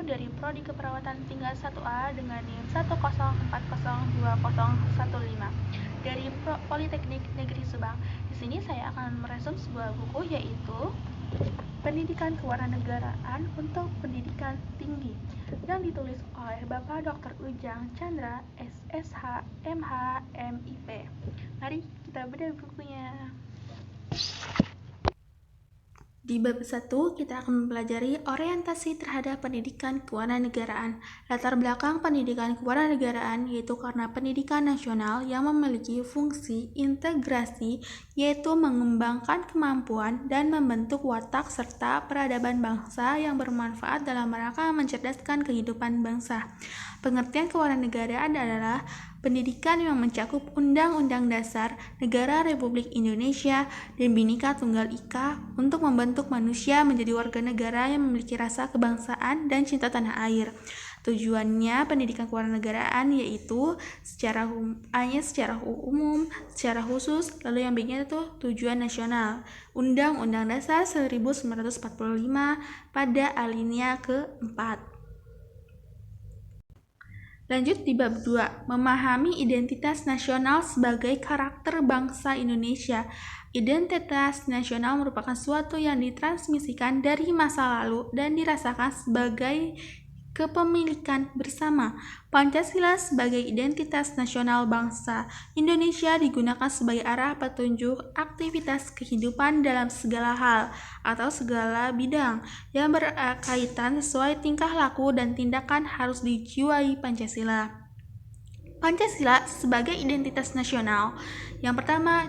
dari Prodi Keperawatan tingkat 1A dengan NIM 104020015 dari Politeknik Negeri Subang. Di sini saya akan meresum sebuah buku, yaitu Pendidikan Kewarganegaraan untuk Pendidikan Tinggi, yang ditulis oleh Bapak Dr. Ujang Chandra, SSH, MH, MIP. Mari kita bedah bukunya. Di bab 1, kita akan mempelajari orientasi terhadap pendidikan kewarganegaraan. Latar belakang pendidikan kewarganegaraan yaitu karena pendidikan nasional yang memiliki fungsi integrasi, yaitu mengembangkan kemampuan dan membentuk watak serta peradaban bangsa yang bermanfaat dalam rangka mencerdaskan kehidupan bangsa. Pengertian kewarganegaraan adalah pendidikan yang mencakup Undang-Undang Dasar Negara Republik Indonesia dan Bhinneka Tunggal Ika untuk membentuk manusia menjadi warga negara yang memiliki rasa kebangsaan dan cinta tanah air. Tujuannya pendidikan kewarganegaraan yaitu secara umum, secara khusus, lalu yang B-nya itu tujuan nasional. Undang-Undang Dasar 1945 pada alinea ke-4. Lanjut di bab 2, memahami identitas nasional sebagai karakter bangsa Indonesia. Identitas nasional merupakan suatu yang ditransmisikan dari masa lalu dan dirasakan sebagai kepemilikan bersama. Pancasila sebagai identitas nasional bangsa Indonesia digunakan sebagai arah petunjuk aktivitas kehidupan dalam segala hal atau segala bidang yang berkaitan sesuai tingkah laku dan tindakan harus dijiwai Pancasila. Pancasila sebagai identitas nasional. Yang pertama,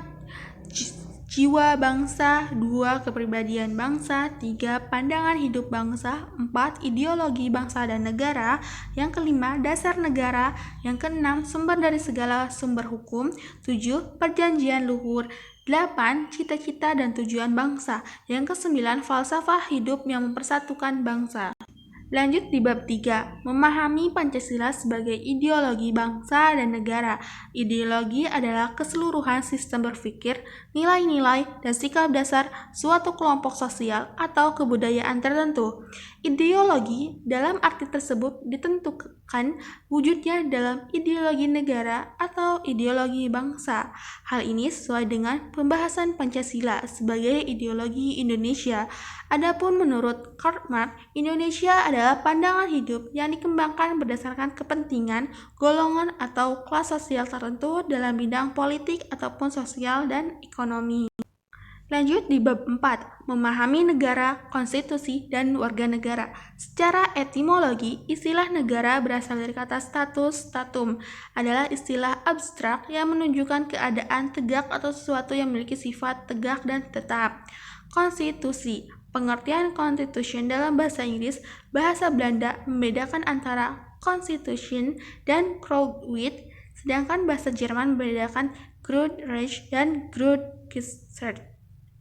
jiwa bangsa, 2. Kepribadian bangsa, 3. Pandangan hidup bangsa, 4. Ideologi bangsa dan negara, yang kelima, dasar negara, yang keenam, sumber dari segala sumber hukum, 7. Perjanjian luhur, 8. Cita-cita dan tujuan bangsa, yang kesembilan, falsafah hidup yang mempersatukan bangsa. Lanjut di bab 3, memahami Pancasila sebagai ideologi bangsa dan negara. Ideologi adalah keseluruhan sistem berpikir, nilai-nilai, dan sikap dasar suatu kelompok sosial atau kebudayaan tertentu. Ideologi dalam arti tersebut ditentukan wujudnya dalam ideologi negara atau ideologi bangsa. Hal ini sesuai dengan pembahasan Pancasila sebagai ideologi Indonesia. Adapun menurut Karl Marx, Indonesia adalah pandangan hidup yang dikembangkan berdasarkan kepentingan golongan atau kelas sosial tertentu dalam bidang politik ataupun sosial dan ekonomi. Lanjut di bab 4, memahami negara, konstitusi, dan warga negara. Secara etimologi, istilah negara berasal dari kata status. Statum adalah istilah abstrak yang menunjukkan keadaan tegak atau sesuatu yang memiliki sifat tegak dan tetap. Konstitusi. Pengertian constitution dalam bahasa Inggris, bahasa Belanda membedakan antara constitution dan Grundgesetz, sedangkan bahasa Jerman membedakan Grundrecht dan Grundgesetz.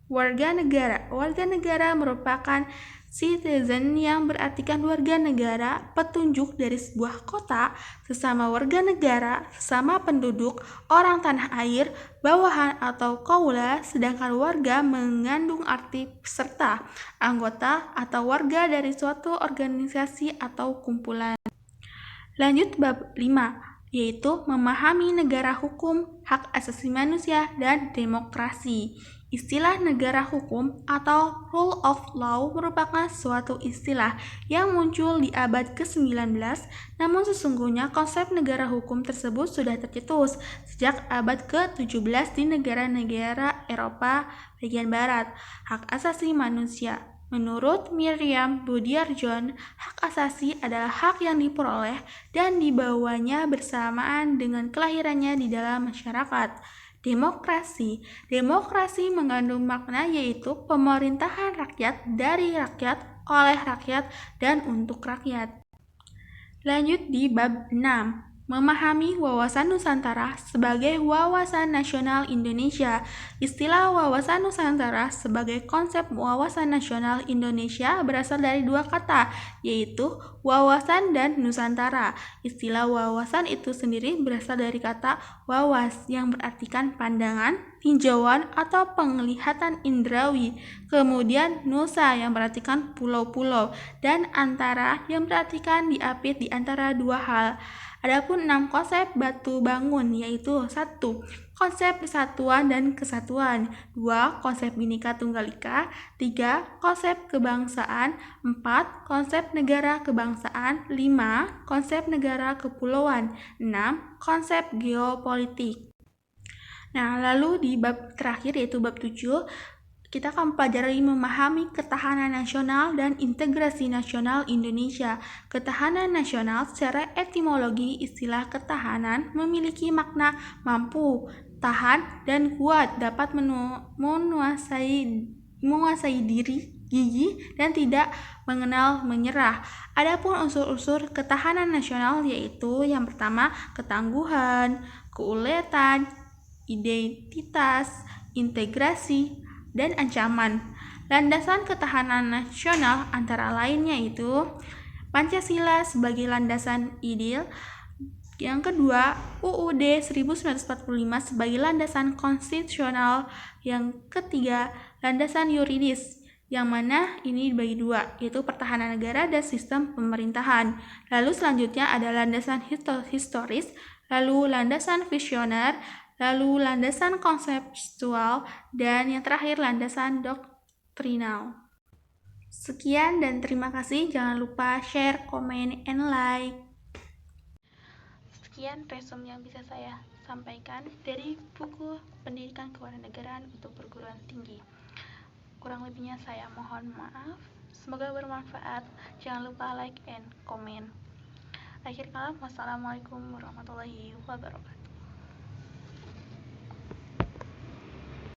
Warga negara. Warga negara merupakan citizen yang berartikan warga negara, petunjuk dari sebuah kota, sesama warga negara, sesama penduduk, orang tanah air, bawahan atau kaula, sedangkan warga mengandung arti peserta, anggota, atau warga dari suatu organisasi atau kumpulan. Lanjut bab 5, yaitu memahami negara hukum, hak asasi manusia, dan demokrasi. Istilah negara hukum atau rule of law merupakan suatu istilah yang muncul di abad ke-19, namun sesungguhnya konsep negara hukum tersebut sudah tercetus sejak abad ke-17 di negara-negara Eropa bagian barat. Hak asasi manusia. Menurut Miriam Budiarjon, hak asasi adalah hak yang diperoleh dan dibawanya bersamaan dengan kelahirannya di dalam masyarakat. Demokrasi. Demokrasi mengandung makna yaitu pemerintahan rakyat, dari rakyat, oleh rakyat, dan untuk rakyat. Lanjut di bab 6. Memahami wawasan Nusantara sebagai wawasan nasional Indonesia. Istilah wawasan Nusantara sebagai konsep wawasan nasional Indonesia berasal dari dua kata, yaitu wawasan dan Nusantara. Istilah wawasan itu sendiri berasal dari kata wawas yang berartikan pandangan, tinjauan atau penglihatan indrawi. Kemudian nusa yang berartikan pulau-pulau, dan antara yang berartikan diapit di antara dua hal. Adapun 6 konsep batu bangun yaitu 1. Konsep persatuan dan kesatuan, 2. Konsep Bhinneka Tunggal Ika, 3. Konsep kebangsaan, 4. Konsep negara kebangsaan, 5. Konsep negara kepulauan, 6. Konsep geopolitik. Nah, lalu di bab terakhir yaitu bab 7, kita akan mempelajari memahami ketahanan nasional dan integrasi nasional Indonesia. Ketahanan nasional secara etimologi istilah ketahanan memiliki makna mampu, tahan, dan kuat, dapat menguasai diri, gigih, dan tidak mengenal menyerah. Adapun unsur-unsur ketahanan nasional yaitu yang pertama ketangguhan, keuletan, identitas, integrasi, dan ancaman. Landasan ketahanan nasional antara lain yaitu Pancasila sebagai landasan ideal. Yang kedua, UUD 1945 sebagai landasan konstitusional. Yang ketiga, landasan yuridis, yang mana ini dibagi dua, yaitu pertahanan negara dan sistem pemerintahan. Lalu selanjutnya ada landasan historis, lalu landasan visioner, lalu landasan konseptual, dan yang terakhir landasan doktrinal. Sekian dan terima kasih. Jangan lupa share, komen, and like. Sekian resume yang bisa saya sampaikan dari buku Pendidikan Kewarganegaraan untuk Perguruan Tinggi. Kurang lebihnya saya mohon maaf. Semoga bermanfaat. Jangan lupa like and comment. Akhir kalam, wassalamualaikum warahmatullahi wabarakatuh.